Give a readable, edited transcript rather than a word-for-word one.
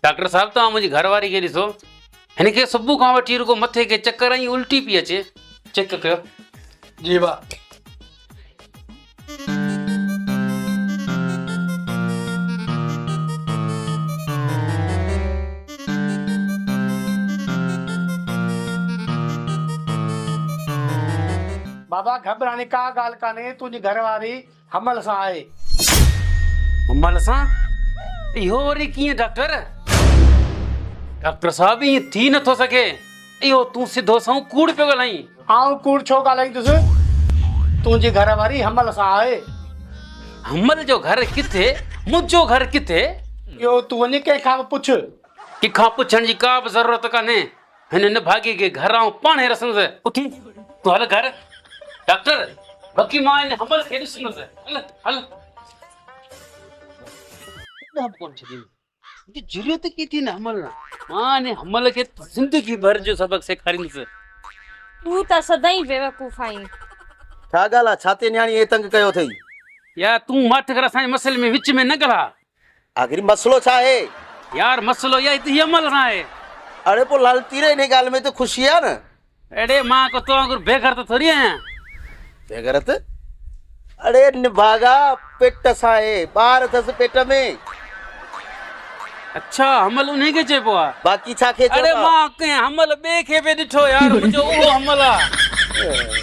Doctor साहब तव्हां मुंहिंजी घरवारी खे ॾिसो, हिन खे सुबुह खां वठी रुगो मथे के चक्कर ऐं उल्टी पई अचे। चेक कयो। जी बा। बाबा घबराने का ॻाल्हि कान्हे, तुंहिंजी घरवारी हमल सां आहे। हमल सां? इहो वरी कीअं डॉक्टर? डॉक्टर साहब ईअं थी नथो सघे। इहो तूं सिधो सां कूड़ पियो ॻाल्हाईं। आउं कूड़ छो ॻाल्हाईंदुसि? तुंहिंजी घरवारी हमल सां आहे। हमल जो घर किथे? मुंहिंजो घर किथे? इहो तूं वञी कंहिंखां बि पुछ। कंहिंखां पुछण जी का बि ज़रूरत कान्हे। हिन भागी के घर आऊं पाणे रसंदुसि। उथी तूं हल घर। डॉक्टर बाक़ी मां हिन हमल खे ॾिसंदुसि। हल हल। कोन छॾी ज़रूरत की थी न हमल न। मां हिन हमल खे ज़िंदगी भर जो सबक सेखारींदुसि। तूं त सदाई बेवकूफ़ आहीं। छा ॻाल्हि आहे? छा ते न्याणी हे तंग कयो अथई? यार तूं मठ कर असांजे मसइले में विच में न ॻाल्हा। आख़िर मसलो छा आहे? यार मसलो इहा ही हमल सां आहे। अरे पोइ लालती रे हिन ॻाल्हि में त ख़ुशी आहे न। अड़े मां को तो वांगुरु बेघर त थोड़ी आहियां। बेगरत? अरे निभागा पेट सां आहे, ॿार अथसि पेट में। अच्छा हमल उन्हीं के चइबो आहे? बाक़ी छा खे अरे मां कंहिं हमल ॿिए खे बि ॾिठो यार, मुंहिंजो उहो हमल आहे।